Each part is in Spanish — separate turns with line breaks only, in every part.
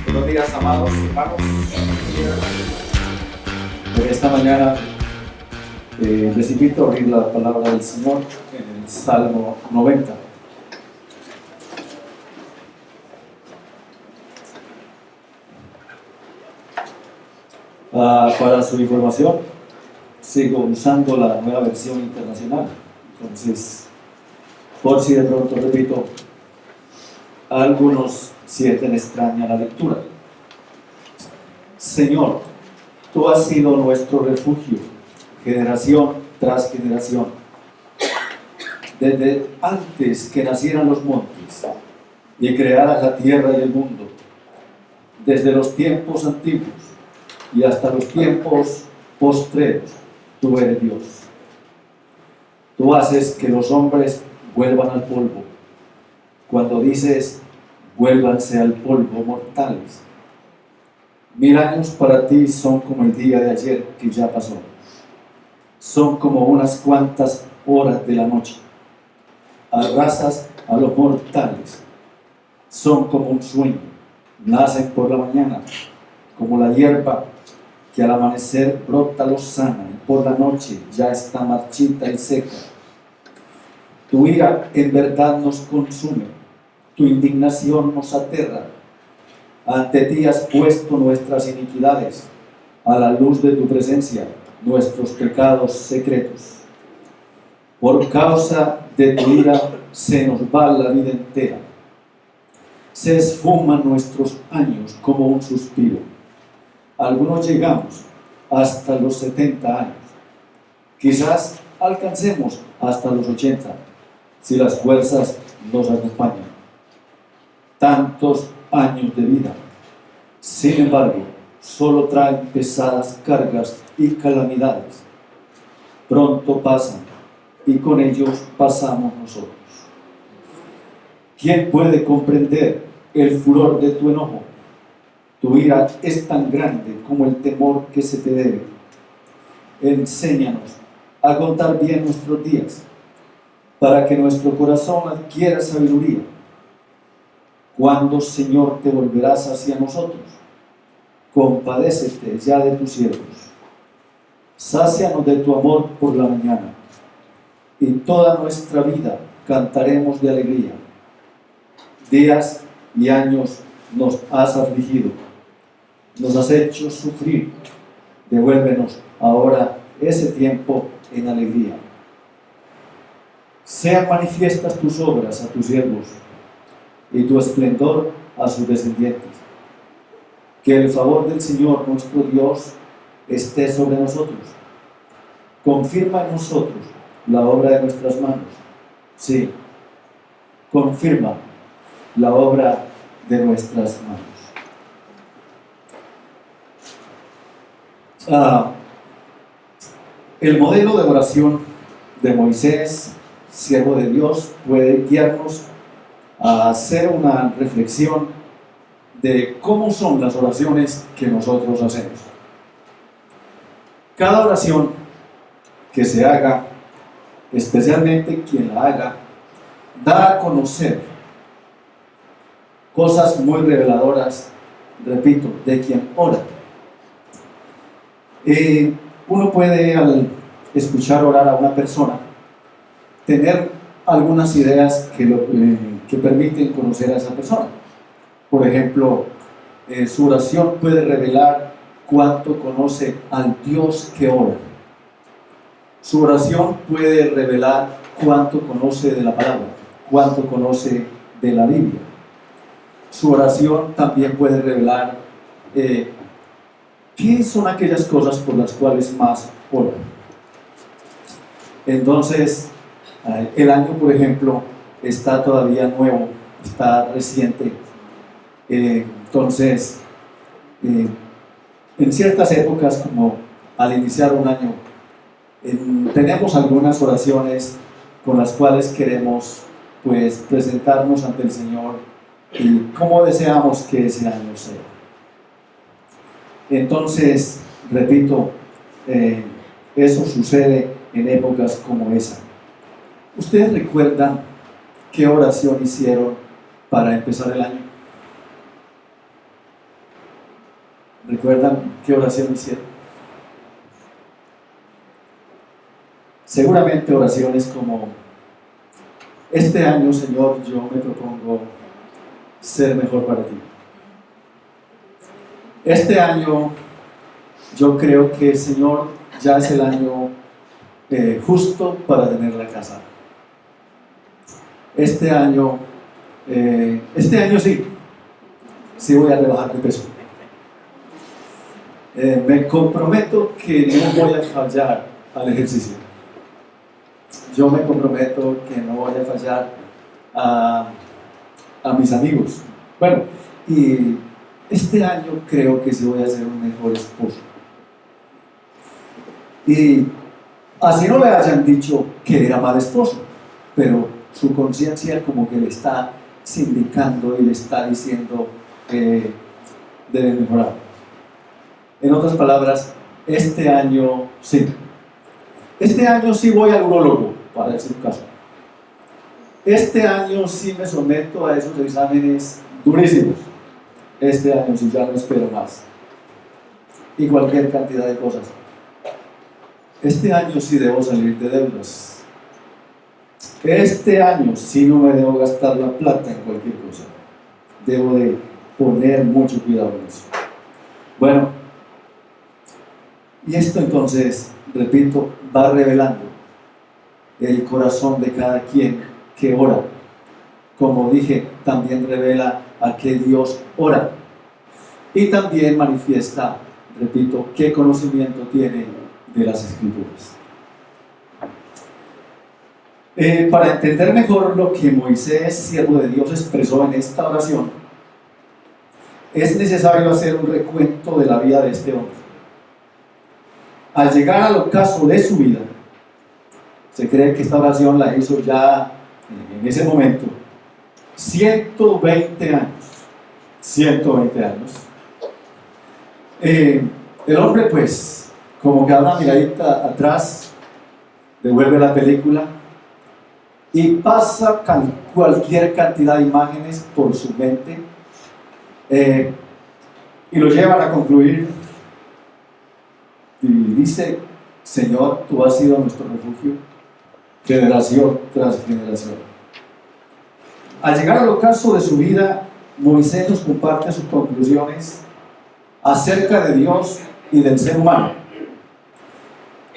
Buenos días, amados hermanos. Esta mañana les invito a oír la palabra del Señor en el Salmo 90. Para su información, sigo usando la nueva versión internacional. Entonces, por si de pronto repito, algunos sienten extraña la lectura. Señor, tú has sido nuestro refugio, generación tras generación. Desde antes que nacieran los montes y crearas la tierra y el mundo, desde los tiempos antiguos y hasta los tiempos postreros, tú eres Dios. Tú haces que los hombres vuelvan al polvo. Cuando dices, vuélvanse al polvo, mortales. 1000 años para ti son como el día de ayer que ya pasó. Son como unas cuantas horas de la noche. Arrasas a los mortales. Son como un sueño. Nacen por la mañana, como la hierba que al amanecer brota lozana y por la noche ya está marchita y seca. Tu ira en verdad nos consume, tu indignación nos aterra. Ante ti has puesto nuestras iniquidades, a la luz de tu presencia, nuestros pecados secretos. Por causa de tu ira se nos va la vida entera. Se esfuman nuestros años como un suspiro. Algunos llegamos hasta los 70 años. Quizás alcancemos hasta los 80, si las fuerzas nos acompañan. Tantos años de vida, sin embargo, solo traen pesadas cargas y calamidades. Pronto pasan y con ellos pasamos nosotros. ¿Quién puede comprender el furor de tu enojo? Tu ira es tan grande como el temor que se te debe. Enséñanos a contar bien nuestros días, para que nuestro corazón adquiera sabiduría. ¿Cuándo, Señor, te volverás hacia nosotros? Compadécete ya de tus siervos. Sácianos de tu amor por la mañana, y toda nuestra vida cantaremos de alegría. Días y años nos has afligido, nos has hecho sufrir. Devuélvenos ahora ese tiempo en alegría. Sean manifiestas tus obras a tus siervos y tu esplendor a sus descendientes. Que el favor del Señor nuestro Dios esté sobre nosotros. Confirma en nosotros la obra de nuestras manos. Sí, confirma la obra de nuestras manos. El modelo de oración de Moisés, siervo de Dios, puede guiarnos a hacer una reflexión de cómo son las oraciones que nosotros hacemos. Cada oración que se haga, especialmente quien la haga, da a conocer cosas muy reveladoras, repito, de quien ora. Uno puede, al escuchar orar a una persona, tener algunas ideas que permiten conocer a esa persona. Por ejemplo, su oración puede revelar cuánto conoce al Dios que ora. Su oración puede revelar cuánto conoce de la palabra, cuánto conoce de la Biblia. Su oración también puede revelar qué son aquellas cosas por las cuales más ora. Entonces, el año, por ejemplo, está todavía nuevo, está reciente. Entonces, en ciertas épocas, como al iniciar un año, tenemos algunas oraciones con las cuales queremos, pues, presentarnos ante el Señor y cómo deseamos que ese año sea. Entonces, repito, eso sucede en épocas como esa. ¿Ustedes recuerdan qué oración hicieron para empezar el año? ¿Recuerdan qué oración hicieron? Seguramente oraciones como: este año, Señor, yo me propongo ser mejor para ti. Este año yo creo que, Señor, ya es el año justo para tener la casa. Este año sí voy a rebajar de peso. Me comprometo que no voy a fallar al ejercicio. Yo me comprometo que no voy a fallar a mis amigos. Bueno, y este año creo que sí voy a ser un mejor esposo. Y así no le hayan dicho que era mal esposo, pero su conciencia como que le está sindicando y le está diciendo debe mejorar. En otras palabras, este año sí voy al urólogo, para decir un caso. Este año sí me someto a esos exámenes durísimos. Este año sí ya no espero más. Y cualquier cantidad de cosas. Este año sí debo salir de deudas. Este año sí no me debo gastar la plata en cualquier cosa. Debo de poner mucho cuidado en eso. Bueno, y esto entonces, repito, va revelando el corazón de cada quien que ora. Como dije, también revela a qué Dios ora. Y también manifiesta, repito, qué conocimiento tiene de las Escrituras. Para entender mejor lo que Moisés, siervo de Dios, expresó en esta oración, es necesario hacer un recuento de la vida de este hombre. Al llegar al ocaso de su vida, se cree que esta oración la hizo ya en ese momento, 120 años. 120 años. El hombre, pues, como que da una miradita atrás, devuelve la película y pasa cualquier cantidad de imágenes por su mente y lo llevan a concluir y dice: Señor, tú has sido nuestro refugio generación tras generación. Al llegar al ocaso de su vida, Moisés nos comparte sus conclusiones acerca de Dios y del ser humano,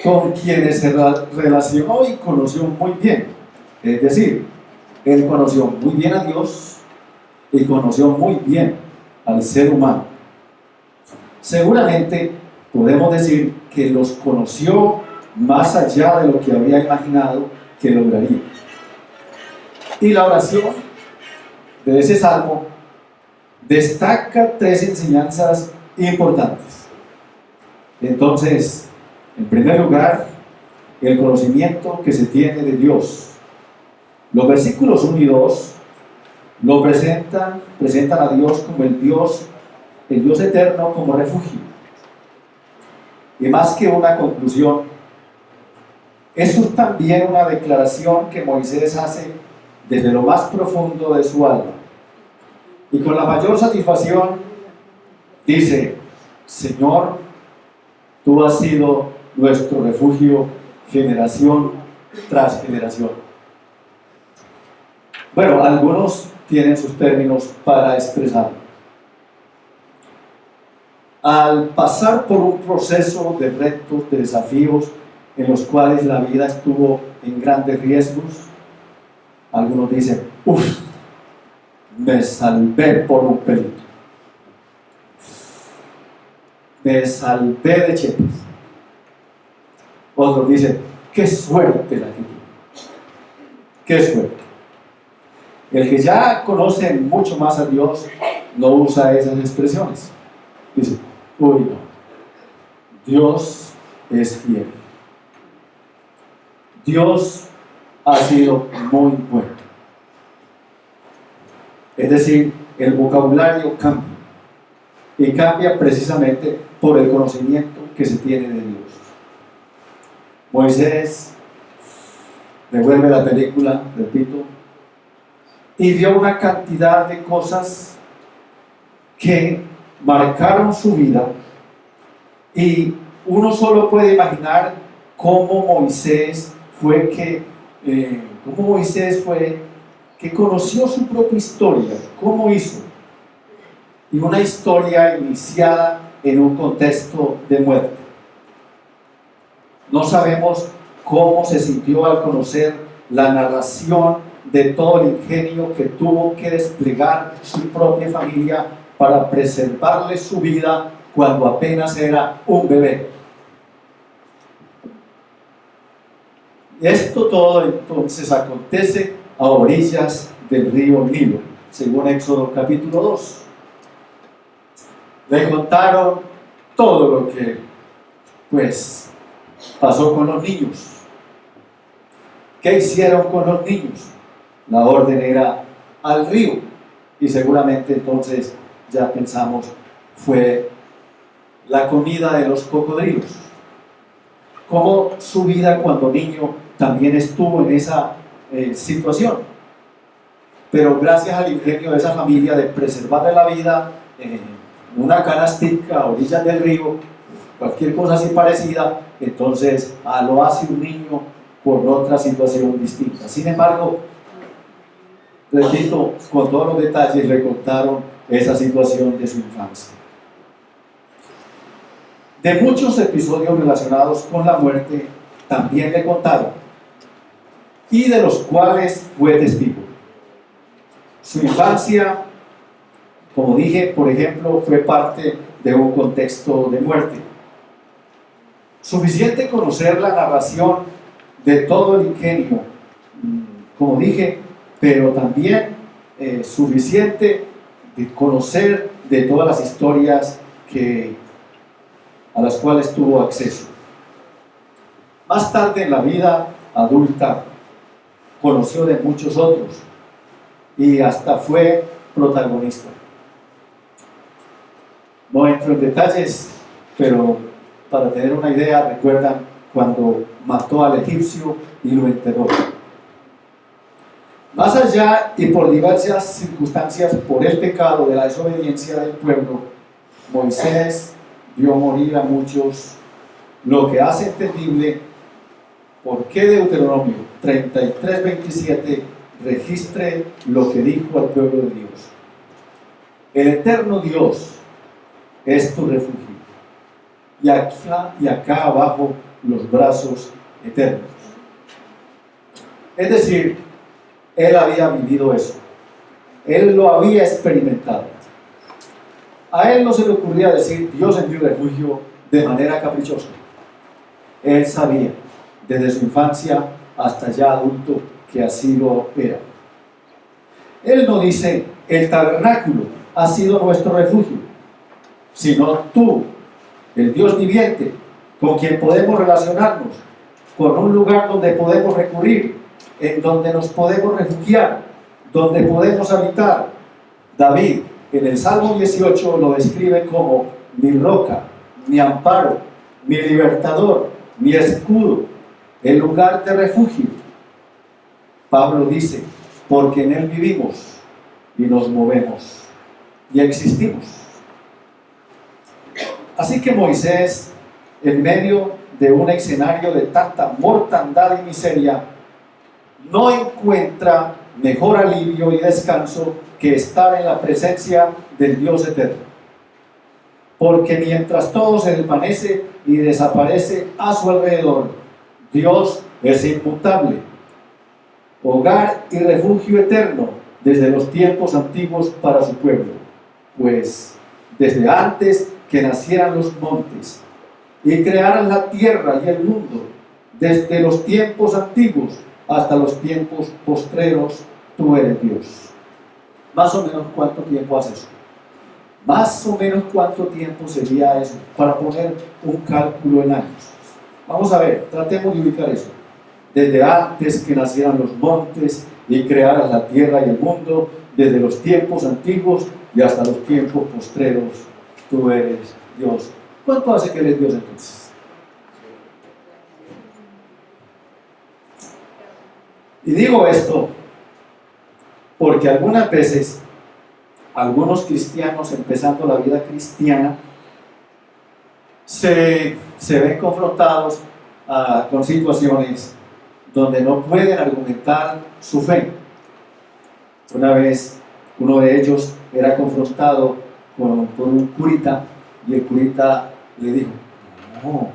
con quienes se relacionó y conoció muy bien. Es decir, él conoció muy bien a Dios y conoció muy bien al ser humano. Seguramente podemos decir que los conoció más allá de lo que había imaginado que lograría. Y la oración de ese salmo destaca 3 enseñanzas importantes. Entonces, en primer lugar, el conocimiento que se tiene de Dios. Los versículos 1 y 2 lo presentan a Dios como el Dios eterno, como refugio. Y más que una conclusión, eso es también una declaración que Moisés hace desde lo más profundo de su alma. Y con la mayor satisfacción dice: Señor, tú has sido nuestro refugio generación tras generación. Bueno, algunos tienen sus términos para expresarlo. Al pasar por un proceso de retos, de desafíos, en los cuales la vida estuvo en grandes riesgos, algunos dicen: uff, me salvé por un pelito, me salvé de chepas. Otros dicen: qué suerte la que tuve, qué suerte. El que ya conoce mucho más a Dios no usa esas expresiones. Dice: uy, no, Dios es fiel, Dios ha sido muy bueno. Es decir, el vocabulario cambia, y cambia precisamente por el conocimiento que se tiene de Dios. Moisés devuelve la película, repito, y vio una cantidad de cosas que marcaron su vida, y uno solo puede imaginar cómo Moisés fue que conoció su propia historia, cómo hizo, y una historia iniciada en un contexto de muerte. No sabemos cómo se sintió al conocer la narración de todo el ingenio que tuvo que desplegar su propia familia para preservarle su vida cuando apenas era un bebé. Esto todo entonces acontece a orillas del río Nilo, según Éxodo capítulo 2. Le contaron todo lo que pasó con los niños. ¿Qué hicieron con los niños? La orden era al río, y seguramente entonces ya pensamos fue la comida de los cocodrilos. Como su vida cuando niño también estuvo en esa situación, pero gracias al ingenio de esa familia de preservarle la vida en una canastica a orillas del río, cualquier cosa así parecida, entonces lo hace un niño con otra situación distinta. Sin embargo, repito, con todos los detalles le contaron esa situación de su infancia. De muchos episodios relacionados con la muerte también le contaron, y de los cuales fue testigo. Su infancia, como dije, por ejemplo, fue parte de un contexto de muerte. Suficiente conocer la narración de todo el ingenio, como dije, pero también suficiente de conocer de todas las historias a las cuales tuvo acceso. Más tarde en la vida adulta conoció de muchos otros y hasta fue protagonista. No entro en detalles, pero para tener una idea, recuerdan cuando mató al egipcio y lo enterró. Más allá y por diversas circunstancias, por el pecado de la desobediencia del pueblo, Moisés vio morir a muchos, lo que hace entendible por qué Deuteronomio 33:27 registre lo que dijo al pueblo de Dios. El eterno Dios es tu refugio, y acá abajo los brazos eternos. Es decir, él había vivido eso, él lo había experimentado. A él no se le ocurría decir Dios es mi refugio de manera caprichosa. Él sabía desde su infancia hasta ya adulto que así lo era. Él no dice el tabernáculo ha sido nuestro refugio, sino tú, el Dios viviente, con quien podemos relacionarnos, con un lugar donde podemos recurrir, en donde nos podemos refugiar, donde podemos habitar. David en el Salmo 18 lo describe como mi roca, mi amparo, mi libertador, mi escudo, el lugar de refugio. Pablo dice, porque en él vivimos y nos movemos y existimos. Así que Moisés, en medio de un escenario de tanta mortandad y miseria, no encuentra mejor alivio y descanso que estar en la presencia del Dios eterno. Porque mientras todo se desvanece y desaparece a su alrededor, Dios es inmutable, hogar y refugio eterno desde los tiempos antiguos para su pueblo, pues desde antes que nacieran los montes y crearan la tierra y el mundo, desde los tiempos antiguos hasta los tiempos postreros, tú eres Dios. Más o menos, ¿cuánto tiempo hace eso? Más o menos, ¿cuánto tiempo sería eso? Para poner un cálculo en años. Vamos a ver, tratemos de ubicar eso. Desde antes que nacieran los montes y crearan la tierra y el mundo, desde los tiempos antiguos y hasta los tiempos postreros, tú eres Dios. ¿Cuánto hace que eres Dios entonces? Y digo esto porque algunas veces algunos cristianos empezando la vida cristiana se ven confrontados con situaciones donde no pueden argumentar su fe. Una vez uno de ellos era confrontado por un curita y el curita le dijo: no,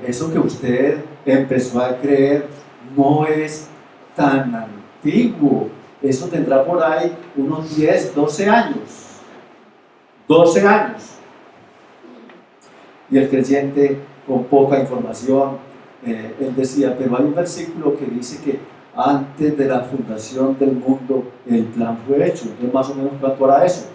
eso que usted empezó a creer no es tan antiguo, eso tendrá por ahí unos 10, 12 años. 12 años. Y el creyente, con poca información, él decía: pero hay un versículo que dice que antes de la fundación del mundo el plan fue hecho. Entonces, más o menos, ¿cuánto hará eso?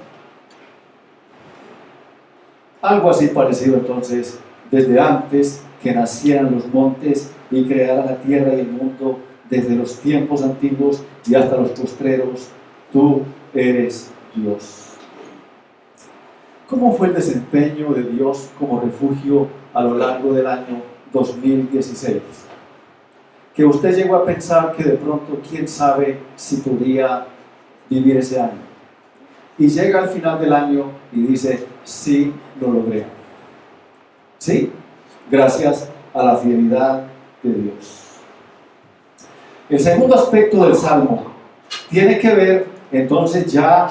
Algo así parecido. Entonces, desde antes que nacieran los montes y creara la tierra y el mundo, desde los tiempos antiguos y hasta los postreros, tú eres Dios. ¿Cómo fue el desempeño de Dios como refugio a lo largo del año 2016? Que usted llegó a pensar que de pronto, quién sabe si podría vivir ese año. Y llega al final del año y dice: sí, lo logré. Sí, gracias a la fidelidad de Dios. El segundo aspecto del Salmo tiene que ver entonces ya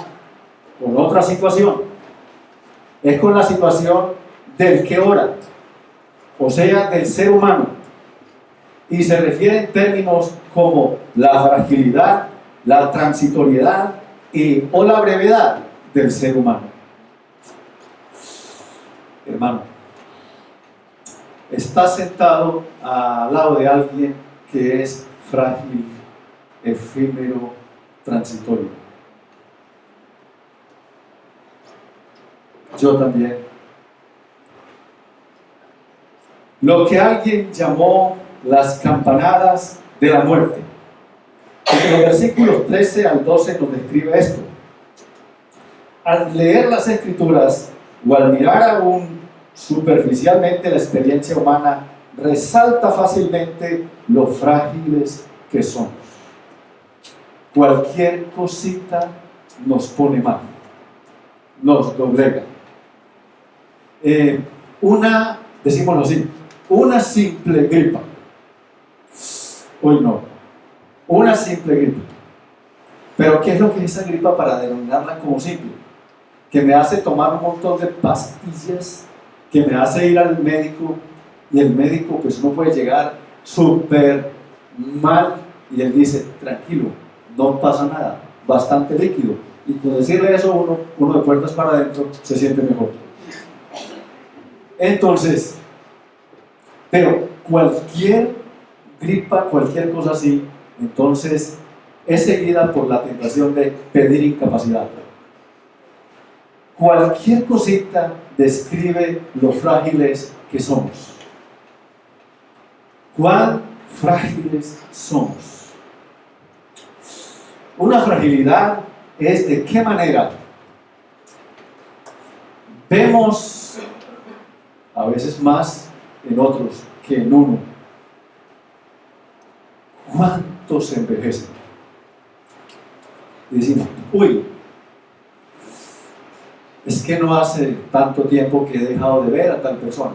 con otra situación. Es con la situación del que ora, o sea, del ser humano. Y se refiere en términos como la fragilidad, la transitoriedad o la brevedad del ser humano. Hermano, está sentado al lado de alguien que es frágil, efímero, transitorio. Yo también. Lo que alguien llamó las campanadas de la muerte. En los versículos 13 al 12 nos describe esto. Al leer las Escrituras o al mirar aún superficialmente la experiencia humana, resalta fácilmente lo frágiles que somos. Cualquier cosita nos pone mal, nos doblega. Decímoslo así, una simple gripa. Hoy no, una simple gripa. Pero ¿qué es lo que es esa gripa para denominarla como simple? Que me hace tomar un montón de pastillas, que me hace ir al médico, y el médico, pues uno puede llegar súper mal y él dice: tranquilo, no pasa nada, bastante líquido. Y con decirle eso uno de puertas para adentro se siente mejor. Entonces, pero cualquier gripa, cualquier cosa así, entonces es seguida por la tentación de pedir incapacidad. Cualquier cosita describe lo frágiles que somos. ¿Cuán frágiles somos? Una fragilidad es de qué manera vemos a veces más en otros que en uno. ¿Cuántos se envejecen? Y decimos: uy, es que no hace tanto tiempo que he dejado de ver a tal persona.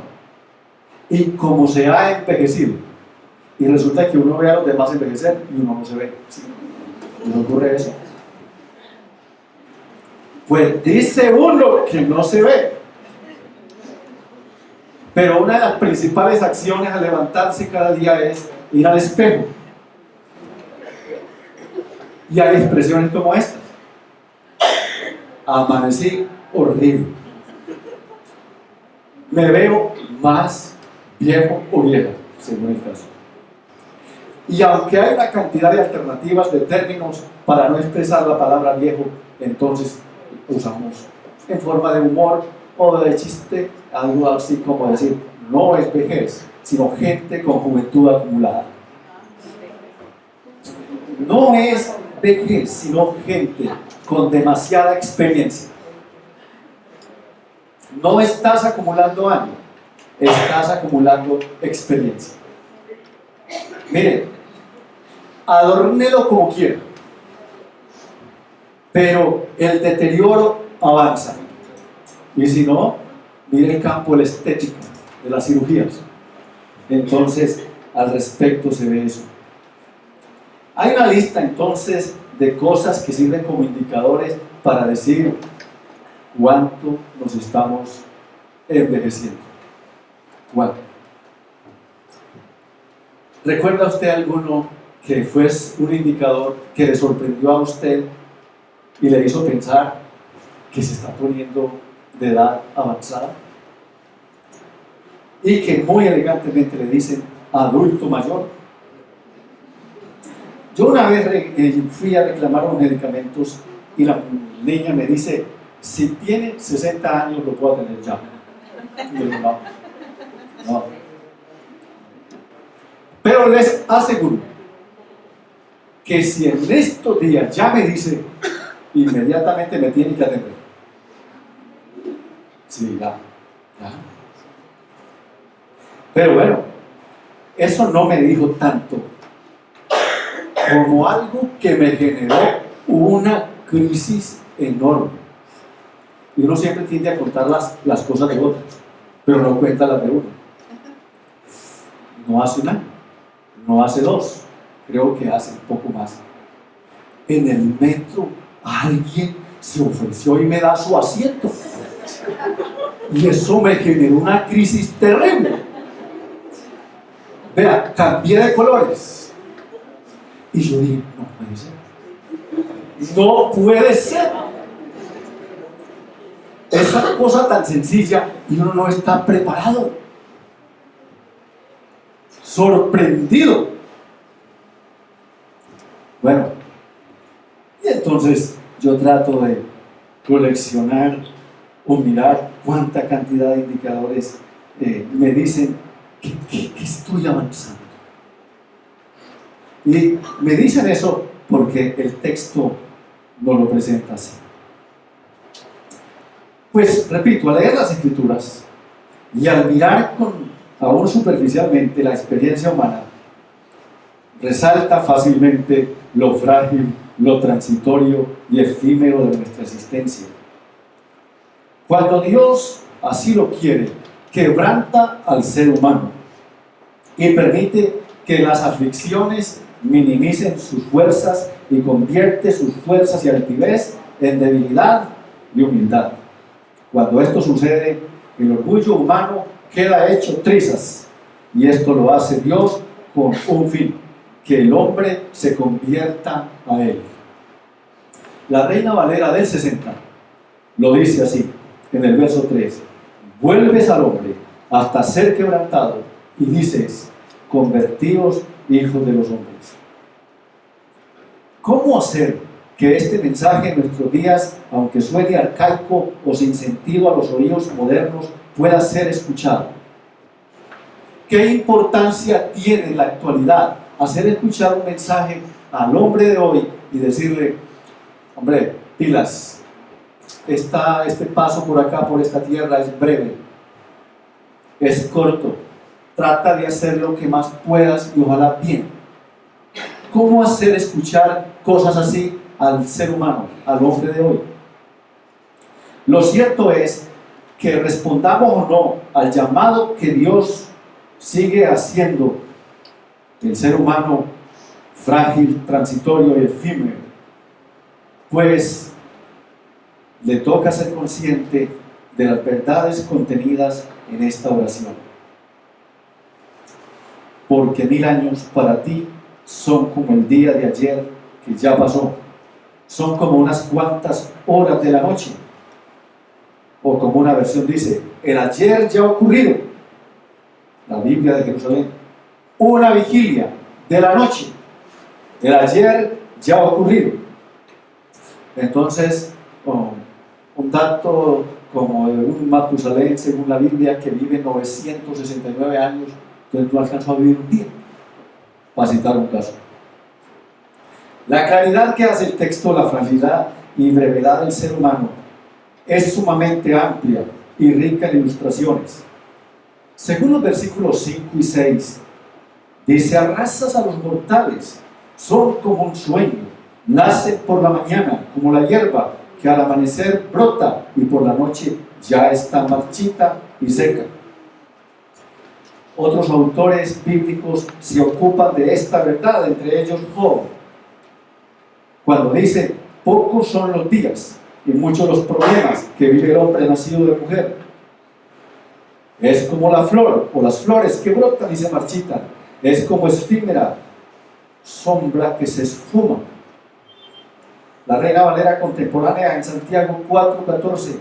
Y como se ha envejecido, y resulta que uno ve a los demás envejecer y uno no se ve. ¿Sí? ¿No ocurre eso? Pues dice uno que no se ve. Pero una de las principales acciones al levantarse cada día es ir al espejo. Y hay expresiones como estas: amanecí horrible, me veo más viejo o vieja, según el caso. Y aunque hay una cantidad de alternativas de términos para no expresar la palabra viejo, entonces usamos en forma de humor o de chiste algo así como decir: no es vejez, sino gente con juventud acumulada. No es vejez, sino gente con demasiada experiencia. No estás acumulando años, estás acumulando experiencia. Miren, adórnelo como quiera, pero el deterioro avanza. Y si no, mire el campo de la estética, de las cirugías. Entonces, al respecto se ve eso. Hay una lista entonces de cosas que sirven como indicadores para decir cuánto nos estamos envejeciendo. ¿Cuánto? ¿Recuerda usted alguno que fue un indicador que le sorprendió a usted y le hizo pensar que se está poniendo de edad avanzada? Y que muy elegantemente le dicen adulto mayor. Yo una vez fui a reclamar unos medicamentos y la niña me dice, si tiene 60 años lo puedo tener ya. Y yo digo, no. Pero les aseguro que si en estos días ya me dice, inmediatamente me tiene que atender. Sí, ya. Pero bueno, eso no me dijo tanto como algo que me generó una crisis enorme. Y uno siempre tiende a contar las cosas de otros, pero no cuenta las de uno. No hace un año, no hace dos, creo que hace un poco más. En el metro alguien se ofreció y me da su asiento. Y eso me generó una crisis terrible. Vea, cambié de colores. Y yo dije, no puede ser. No puede ser. Esa cosa tan sencilla y uno no está preparado. Sorprendido. Bueno, y entonces yo trato de coleccionar o mirar cuánta cantidad de indicadores me dicen que estoy avanzando. Y me dicen eso porque el texto nos lo presenta así. Pues repito, al leer las Escrituras y al mirar aún superficialmente la experiencia humana, resalta fácilmente lo frágil, lo transitorio y efímero de nuestra existencia. Cuando Dios así lo quiere, quebranta al ser humano y permite que las aflicciones minimicen sus fuerzas y convierte sus fuerzas y altivez en debilidad y humildad. Cuando esto sucede, el orgullo humano queda hecho trizas, y esto lo hace Dios con un fin: que el hombre se convierta a Él. La Reina Valera del 60 lo dice así, en el verso 3: vuelves al hombre hasta ser quebrantado, y dices, convertíos hijos de los hombres. ¿Cómo hacer que este mensaje en nuestros días, aunque suene arcaico o sin sentido a los oídos modernos, pueda ser escuchado? ¿Qué importancia tiene en la actualidad hacer escuchar un mensaje al hombre de hoy y decirle, hombre, pilas, este paso por acá, por esta tierra es breve, es corto, trata de hacer lo que más puedas y ojalá bien? ¿Cómo hacer escuchar cosas así al ser humano, al hombre de hoy? Lo cierto es que respondamos o no al llamado que Dios sigue haciendo el ser humano frágil, transitorio y efímero, pues le toca ser consciente de las verdades contenidas en esta oración. Porque 1000 años para ti son como el día de ayer que ya pasó, son como unas cuantas horas de la noche, o como una versión dice, el ayer ya ha ocurrido, la Biblia de Jerusalén, una vigilia de la noche, el ayer ya ha ocurrido. Entonces, un dato como de un Matusalén, según la Biblia, que vive 969 años, entonces no alcanzó a vivir un día, para citar un caso. La claridad que hace el texto, la fragilidad y brevedad del ser humano es sumamente amplia y rica en ilustraciones. Según los versículos 5 y 6, dice: arrasas a los mortales, son como un sueño, nacen por la mañana como la hierba que al amanecer brota y por la noche ya está marchita y seca. Otros autores bíblicos se ocupan de esta verdad, entre ellos Job, cuando dice: pocos son los días y muchos los problemas que vive el hombre nacido de mujer. Es como la flor o las flores que brotan y se marchitan. Es como efímera sombra que se esfuma. La Reina Valera contemporánea en Santiago 4:14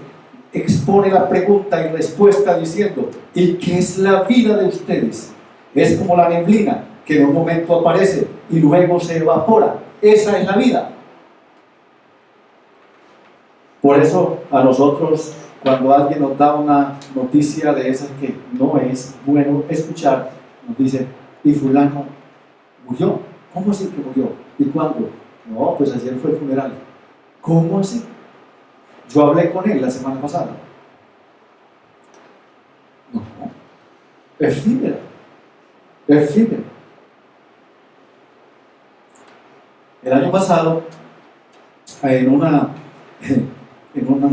expone la pregunta y respuesta diciendo: ¿y qué es la vida de ustedes? Es como la neblina que en un momento aparece y luego se evapora. Esa es la vida. Por eso a nosotros, cuando alguien nos da una noticia de esas que no es bueno escuchar, nos dice: ¿y fulano murió? ¿Cómo así que murió? ¿Y cuándo? No, pues ayer fue el funeral. ¿Cómo así? Yo hablé con él la semana pasada. No, efímera. El año pasado, en un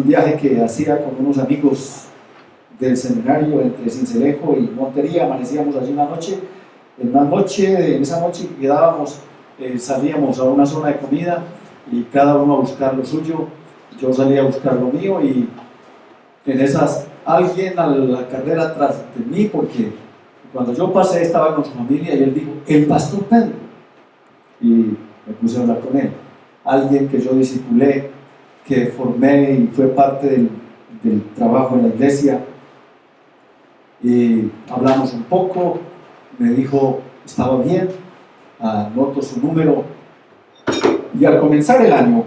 viaje que hacía con unos amigos del seminario entre Sincelejo y Montería, amanecíamos allí una noche. En esa noche que quedábamos, salíamos a una zona de comida y cada uno a buscar lo suyo. Yo salía a buscar lo mío y en esas alguien a la carrera atrás de mí, porque cuando yo pasé estaba con su familia y él dijo: el pastor Pedro. Y me puse a hablar con él. Alguien que yo discipulé, que formé y fue parte del trabajo en la iglesia, y hablamos un poco. Me dijo: estaba bien, anoto su número. Y al comenzar el año,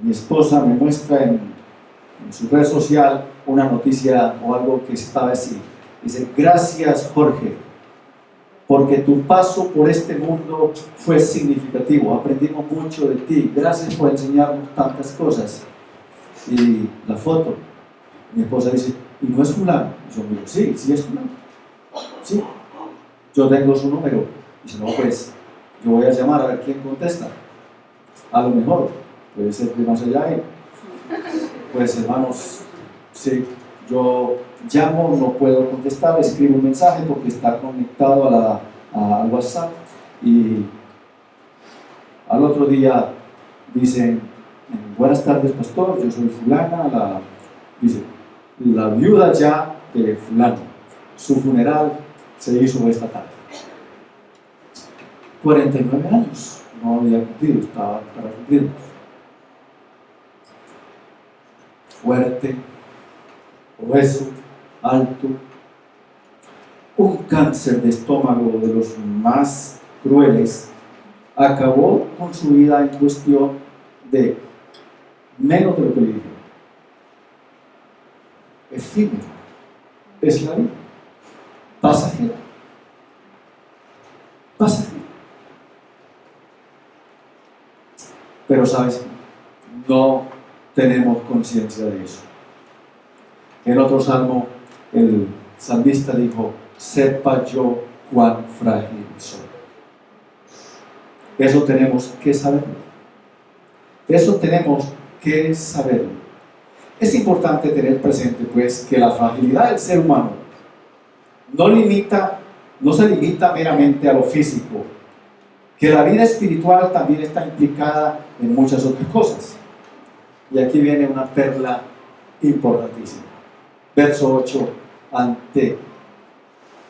mi esposa me muestra en su red social una noticia o algo que estaba así. Dice: gracias, Jorge, porque tu paso por este mundo fue significativo, aprendimos mucho de ti, gracias por enseñarnos tantas cosas. Y la foto, mi esposa dice: ¿y no es fulano? Y yo digo: sí es fulano, sí, yo tengo su número. Y dice: no, pues yo voy a llamar a ver quién contesta. A lo mejor puede ser de más allá. Pues hermanos, sí, yo llamo, no puedo contestar, escribo un mensaje porque está conectado al WhatsApp, y al otro día dicen: buenas tardes, pastor, yo soy fulana, dice, la viuda ya de fulano, su funeral se hizo esta tarde. 49 años, no había cumplido, estaba para cumplir. Fuerte, obeso, alto, un cáncer de estómago de los más crueles, acabó con su vida en cuestión de menos de lo que le dijeron. Efímero es la vida, pasajera. Pero sabes, no tenemos conciencia de eso. En otro salmo, el salmista dijo: sepa yo cuán frágil soy. Eso tenemos que saberlo. Es importante tener presente, pues, que la fragilidad del ser humano no se limita meramente a lo físico, que la vida espiritual también está implicada en muchas otras cosas. Y aquí viene una perla importantísima. Verso 8: ante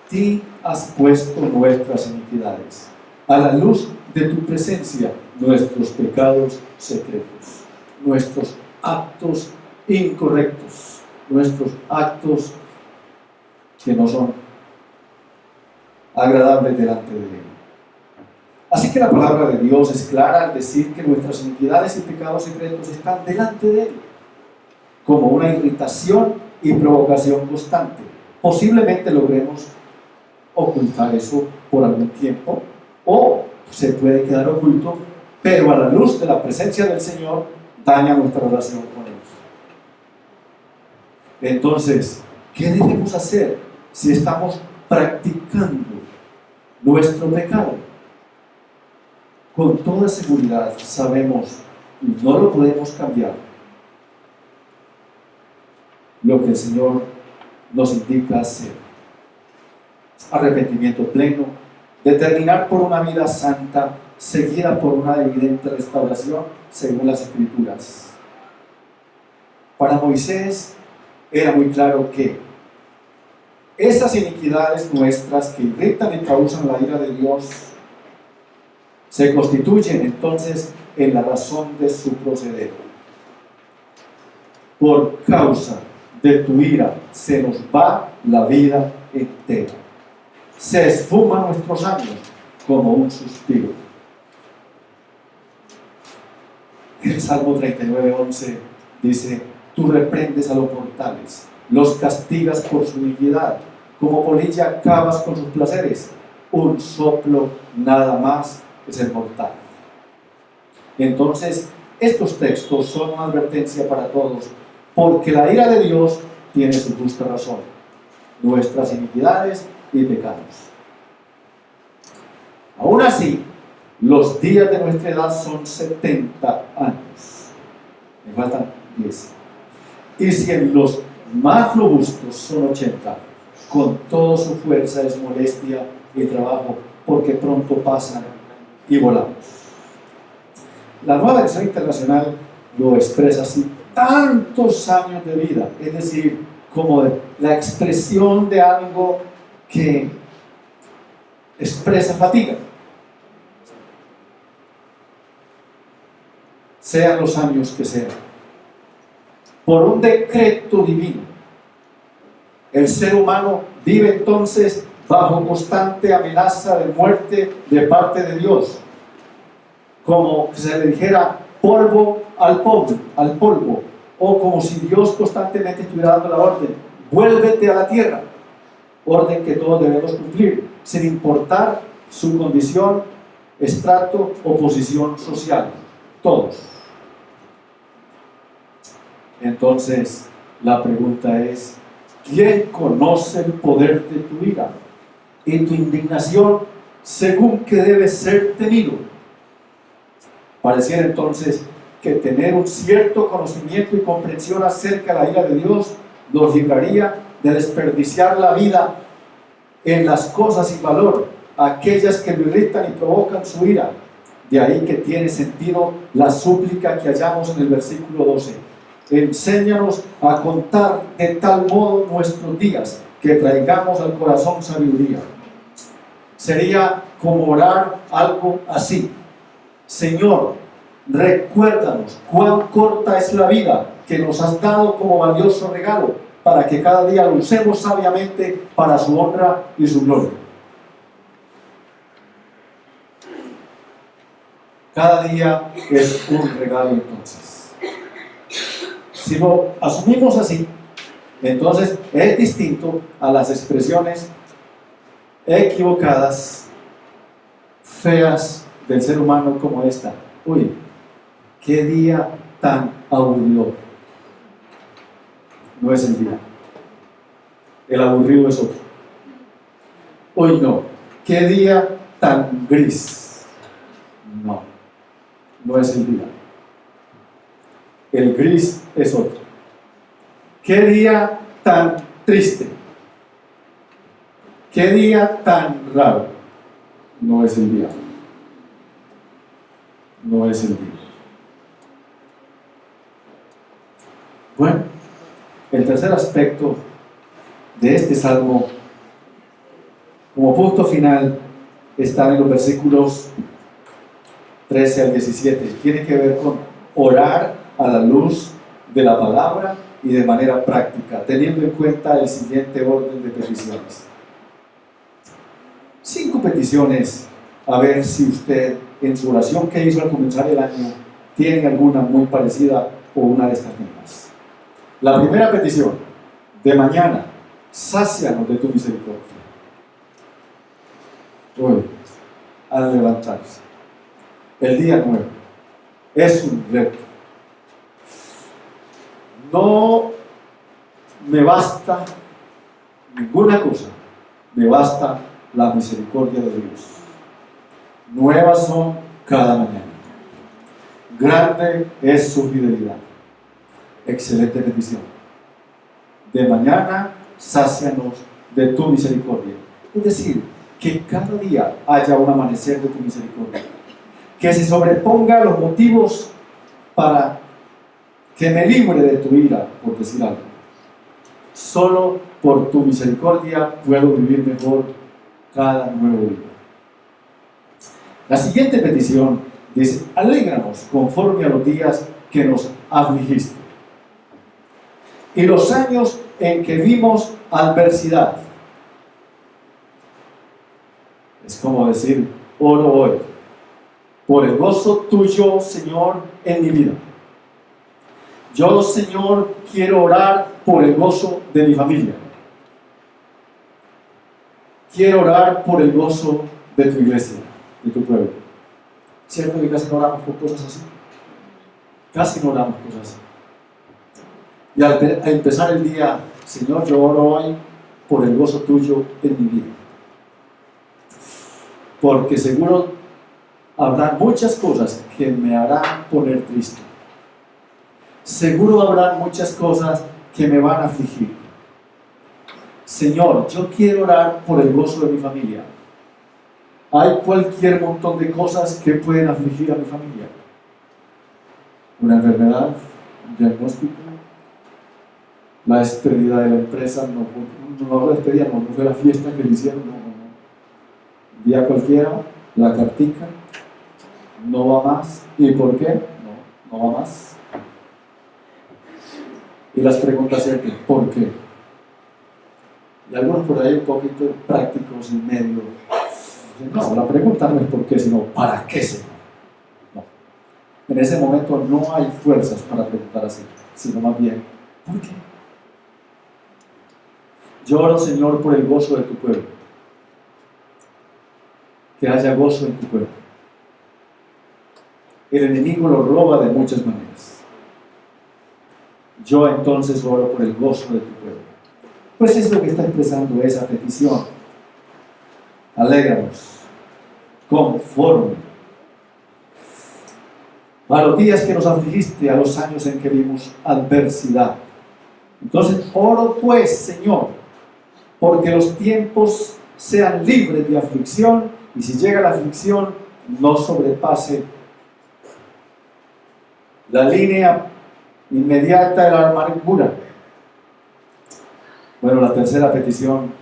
ti has puesto nuestras iniquidades, a la luz de tu presencia nuestros pecados secretos, nuestros actos incorrectos, nuestros actos que no son agradables delante de Él. Así que la palabra de Dios es clara al decir que nuestras iniquidades y pecados secretos están delante de Él, como una irritación y provocación constante. Posiblemente logremos ocultar eso por algún tiempo, o se puede quedar oculto, pero a la luz de la presencia del Señor daña nuestra relación con Él. Entonces, ¿qué debemos hacer si estamos practicando nuestro pecado. Con toda seguridad sabemos, y no lo podemos cambiar, lo que el Señor nos indica hacer. Arrepentimiento pleno, determinar por una vida santa, seguida por una evidente restauración según las Escrituras. Para Moisés era muy claro que esas iniquidades nuestras que irritan y causan la ira de Dios se constituyen entonces en la razón de su proceder. Por causa de tu ira se nos va la vida entera. Se esfuman nuestros años como un suspiro. El Salmo 39:11 dice: tú reprendes a los mortales, los castigas por su iniquidad, como polilla acabas con sus placeres. Un soplo nada más es el mortal. Entonces, estos textos son una advertencia para todos, porque la ira de Dios tiene su justa razón, nuestras iniquidades y pecados. Aún así, los días de nuestra edad son 70 años. Me faltan 10. Y si en los más robustos son 80, con toda su fuerza es molestia y trabajo, porque pronto pasan y volamos. La Nueva Versión Internacional lo expresa así: tantos años de vida, es decir, como la expresión de algo que expresa fatiga. Sean los años que sean, por un decreto divino, el ser humano vive entonces bajo constante amenaza de muerte de parte de Dios, como se le dijera polvo al polvo, o como si Dios constantemente estuviera dando la orden: vuélvete a la tierra, orden que todos debemos cumplir, sin importar su condición, estrato o posición social, todos. Entonces, la pregunta es: ¿quién conoce el poder de tu ira y tu indignación según que debe ser tenido? Pareciera entonces que tener un cierto conocimiento y comprensión acerca de la ira de Dios nos libraría de desperdiciar la vida en las cosas sin valor, aquellas que lo irritan y provocan su ira. De ahí que tiene sentido la súplica que hallamos en el versículo 12: enséñanos a contar de tal modo nuestros días, que traigamos al corazón sabiduría. Sería como orar algo así: Señor, recuérdanos cuán corta es la vida que nos has dado como valioso regalo, para que cada día lo usemos sabiamente para su honra y su gloria. Cada día es un regalo entonces. Si lo asumimos así, entonces es distinto a las expresiones equivocadas, feas del ser humano como esta: uy, qué día tan aburrido. No es el día. El aburrido es otro. Uy, no, qué día tan gris. No, no es el día. El gris es otro. Qué día tan triste. Qué día tan raro. No es el día. No es el día. Bueno, el tercer aspecto de este salmo, como punto final, está en los versículos 13 al 17. Tiene que ver con orar a la luz de la palabra y de manera práctica, teniendo en cuenta el siguiente orden de peticiones. 5 peticiones, a ver si usted en su oración que hizo al comenzar el año tiene alguna muy parecida o una de estas mismas. La primera petición: de mañana, sácianos de tu misericordia. Hoy, al levantarse, el día nuevo es un reto. No me basta ninguna cosa, me basta la misericordia de Dios. Nuevas son cada mañana. Grande es su fidelidad. Excelente petición. De mañana, sácianos de tu misericordia. Es decir, que cada día haya un amanecer de tu misericordia. Que se sobreponga los motivos para que me libre de tu ira, por decir algo. Solo por tu misericordia puedo vivir mejor cada nuevo día. La siguiente petición dice: alégranos conforme a los días que nos afligiste y los años en que vimos adversidad. Es como decir: oro hoy por el gozo tuyo, Señor, en mi vida. Yo, Señor, quiero orar por el gozo de mi familia. Quiero orar por el gozo de tu iglesia, de tu pueblo. ¿Cierto que casi no oramos por cosas así? Casi no oramos por cosas así. Y al empezar el día: Señor, yo oro hoy por el gozo tuyo en mi vida. Porque seguro habrá muchas cosas que me harán poner triste. Seguro habrá muchas cosas que me van a afligir. Señor, yo quiero orar por el gozo de mi familia. Hay cualquier montón de cosas que pueden afligir a mi familia. Una enfermedad, un diagnóstico, la despedida de la empresa, no la despedida, no fue la fiesta que le hicieron, un día cualquiera, la cartica, no va más. ¿Y por qué? No va más. Y las preguntas siempre: ¿por qué? Y algunos por ahí un poquito prácticos y medio. No, la pregunta no es por qué, sino ¿para qué, Señor? No. En ese momento no hay fuerzas para preguntar así, sino más bien: ¿por qué? Yo oro, Señor, por el gozo de tu pueblo. Que haya gozo en tu pueblo. El enemigo lo roba de muchas maneras. Yo entonces oro por el gozo de tu pueblo. Pues es lo que está expresando esa petición. Alégranos conforme a los días que nos afligiste, a los años en que vimos adversidad. Entonces oro pues, Señor, porque los tiempos sean libres de aflicción, y si llega la aflicción, no sobrepase la línea inmediata de la amargura. Bueno, la tercera petición: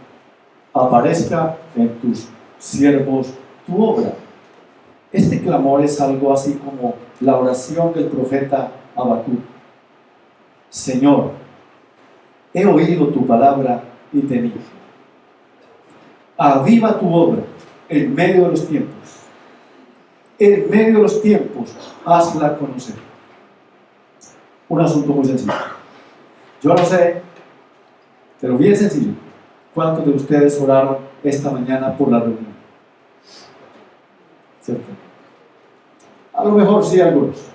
aparezca en tus siervos tu obra. Este clamor es algo así como la oración del profeta Habacuc. Señor, he oído tu palabra y temí. Aviva tu obra en medio de los tiempos. En medio de los tiempos, hazla conocer. Un asunto muy sencillo. Yo no sé, pero bien sencillo. ¿Cuántos de ustedes oraron esta mañana por la reunión? ¿Cierto? A lo mejor sí algunos.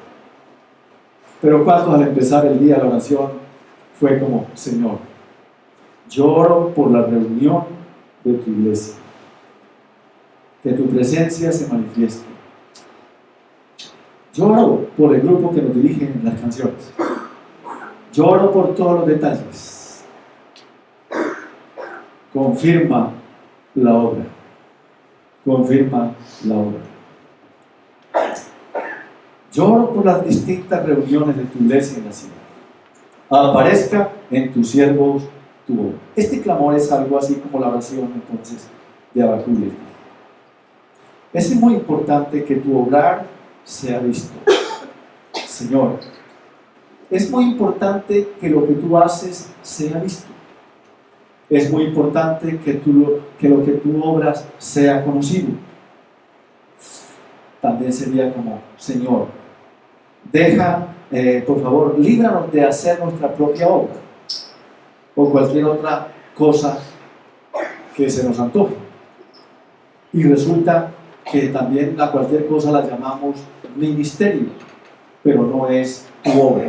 Pero ¿cuántos al empezar el día la oración fue como: Señor, yo oro por la reunión de tu iglesia? Que tu presencia se manifieste. Yo oro por el grupo que nos dirige en las canciones. Yo oro por todos los detalles. Confirma la obra. Confirma la obra. Yo oro por las distintas reuniones de tu iglesia en la ciudad. Aparezca en tus siervos tu obra. Este clamor es algo así como la oración entonces de Habacuc. Es muy importante que tu obrar sea visto. Señor, es muy importante que lo que tú haces sea visto. Es muy importante que lo que tú obras sea conocido. También sería como: Señor, por favor, líbranos de hacer nuestra propia obra o cualquier otra cosa que se nos antoje. Y resulta que también a cualquier cosa la llamamos ministerio, pero no es tu obra.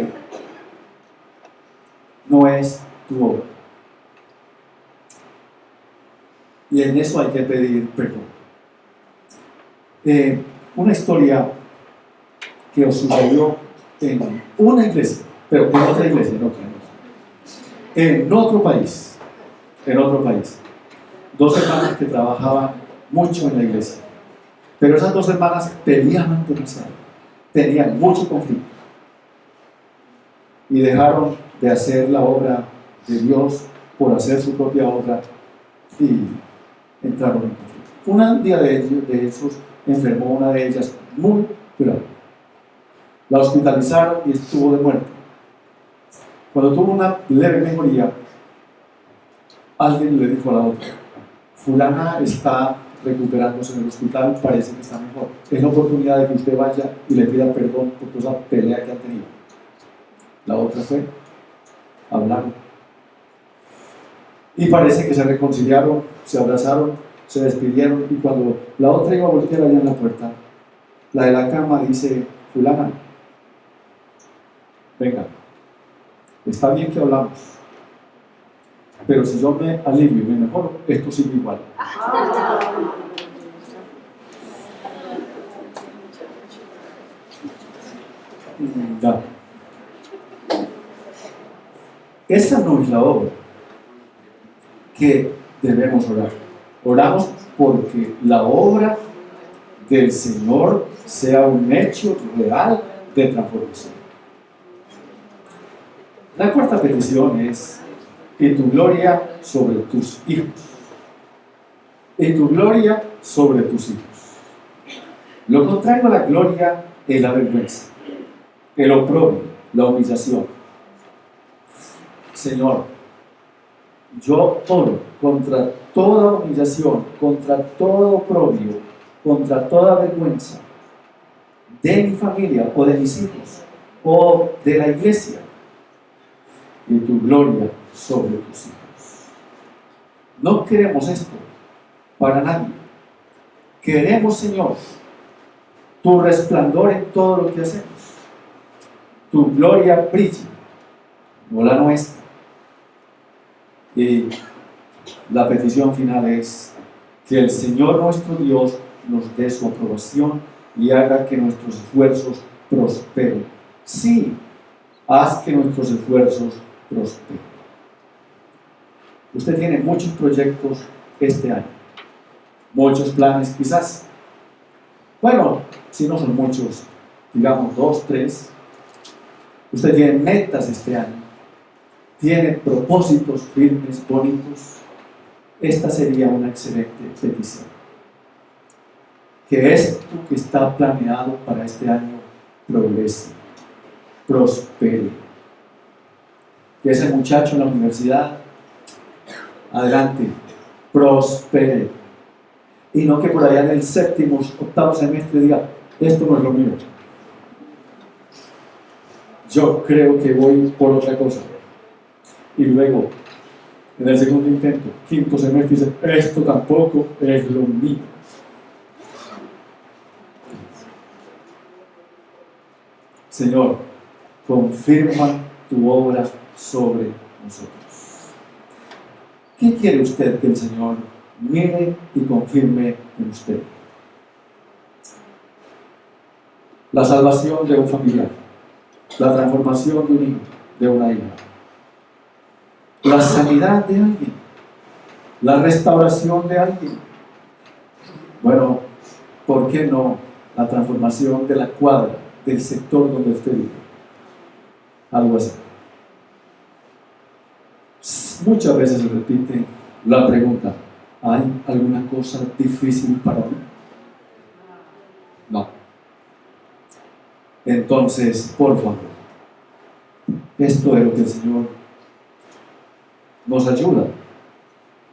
No es tu obra. Y en eso hay que pedir perdón. Una historia que os sucedió en una iglesia, pero en otra iglesia, en otro país, dos hermanas que trabajaban mucho en la iglesia, pero esas dos hermanas peleaban demasiado, tenían mucho conflicto y dejaron de hacer la obra de Dios por hacer su propia obra y entraron en conflicto. Un día de esos enfermó una de ellas muy grave. La hospitalizaron y estuvo de muerte. Cuando tuvo una leve mejoría, alguien le dijo a la otra: fulana está recuperándose en el hospital, parece que está mejor. Es la oportunidad de que usted vaya y le pida perdón por toda esa pelea que han tenido. La otra fue, hablaron. Y parece que se reconciliaron, se abrazaron, se despidieron, y cuando la otra iba a voltear allá en la puerta, la de la cama dice: fulana, venga, está bien que hablamos, pero si yo me alivio y me mejoro, esto sigue igual. Ya. Esa no es la obra que debemos orar. Oramos porque la obra del Señor sea un hecho real de transformación. La cuarta petición es: y tu gloria sobre tus hijos. Y tu gloria sobre tus hijos. Lo contrario a la gloria es la vergüenza, el oprobio, la humillación. Señor, yo oro contra toda humillación, contra todo oprobio, contra toda vergüenza de mi familia o de mis hijos o de la iglesia, y tu gloria sobre tus hijos. No queremos esto para nadie. Queremos, Señor, tu resplandor en todo lo que hacemos. Tu gloria brilla, no la nuestra. Y la petición final es que el Señor nuestro Dios nos dé su aprobación y haga que nuestros esfuerzos prosperen. Sí, haz que nuestros esfuerzos prosperen. Usted tiene muchos proyectos este año, muchos planes quizás. Bueno, si no son muchos, digamos 2, 3. Usted tiene metas este año, tiene propósitos firmes, bonitos. Esta sería una excelente petición. Que esto que está planeado para este año progrese, prospere. Que ese muchacho en la universidad, adelante, prospere. Y no que por allá en el 7º, 8º semestre diga: esto no es lo mío. Yo creo que voy por otra cosa. Y luego, en el segundo intento, 5º semestre, dice: esto tampoco es lo mío. Señor, confirma tu obra sobre nosotros. ¿Qué quiere usted que el Señor mire y confirme en usted? La salvación de un familiar, la transformación de un hijo, de una hija, la sanidad de alguien, la restauración de alguien. Bueno, ¿por qué no la transformación de la cuadra, del sector donde usted vive? Algo así. Muchas veces se repite la pregunta: ¿hay alguna cosa difícil para mí? No. Entonces, por favor, esto es lo que el Señor nos ayuda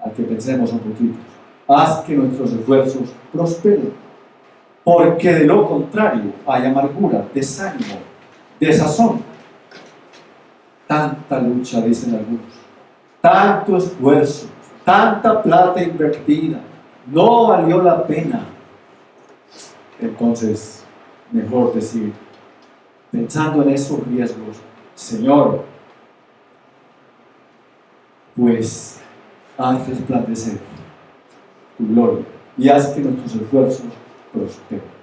a que pensemos un poquito. Haz que nuestros esfuerzos prosperen, porque de lo contrario hay amargura, desánimo, desazón. Tanta lucha, dicen algunos, tanto esfuerzo, tanta plata invertida, no valió la pena. Entonces, mejor decir, pensando en esos riesgos: Señor, pues haz resplandecer tu gloria y haz que nuestros esfuerzos prosperen.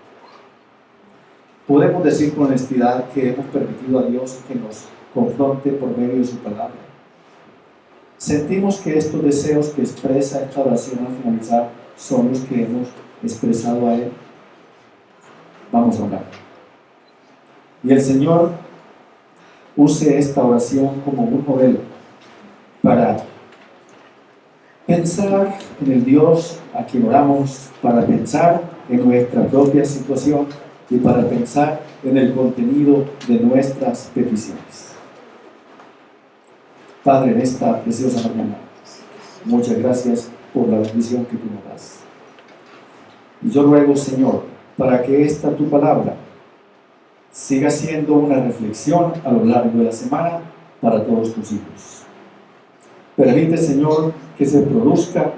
Podemos decir con honestidad que hemos permitido a Dios que nos confronte por medio de su palabra. Sentimos que estos deseos que expresa esta oración al finalizar son los que hemos expresado a Él. Vamos a orar. Y el Señor use esta oración como un modelo para pensar en el Dios a quien oramos, para pensar en nuestra propia situación y para pensar en el contenido de nuestras peticiones. Padre, en esta preciosa mañana, muchas gracias por la bendición que tú nos das. Y yo ruego, Señor, para que esta tu palabra siga siendo una reflexión a lo largo de la semana para todos tus hijos. Permite, Señor, que se produzca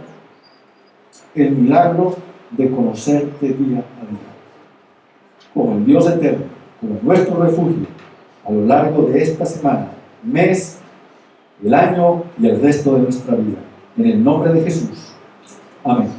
el milagro de conocerte día a día, como el Dios eterno, como nuestro refugio, a lo largo de esta semana, mes, el año y el resto de nuestra vida. En el nombre de Jesús. Amén.